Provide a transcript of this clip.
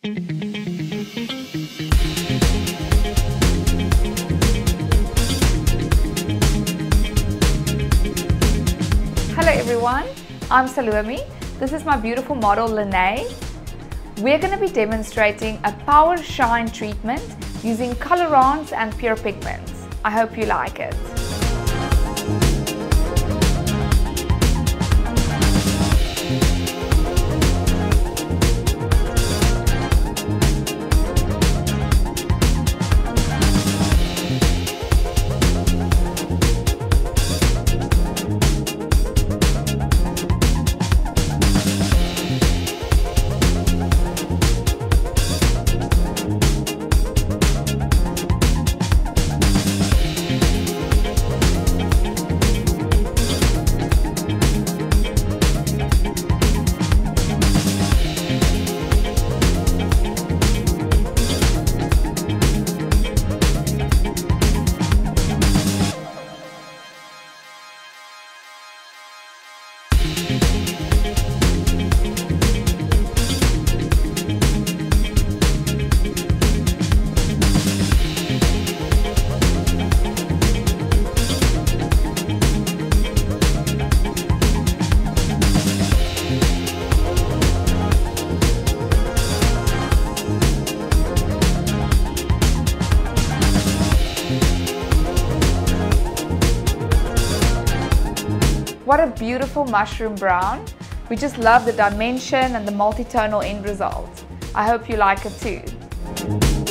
Hello everyone, I'm Salome. This is my beautiful model Lene. We're going to be demonstrating a power shine treatment using Colorance and Pure Pigments. I hope you like it. What a beautiful mushroom brown. We just love the dimension and the multi-tonal end result. I hope you like it too.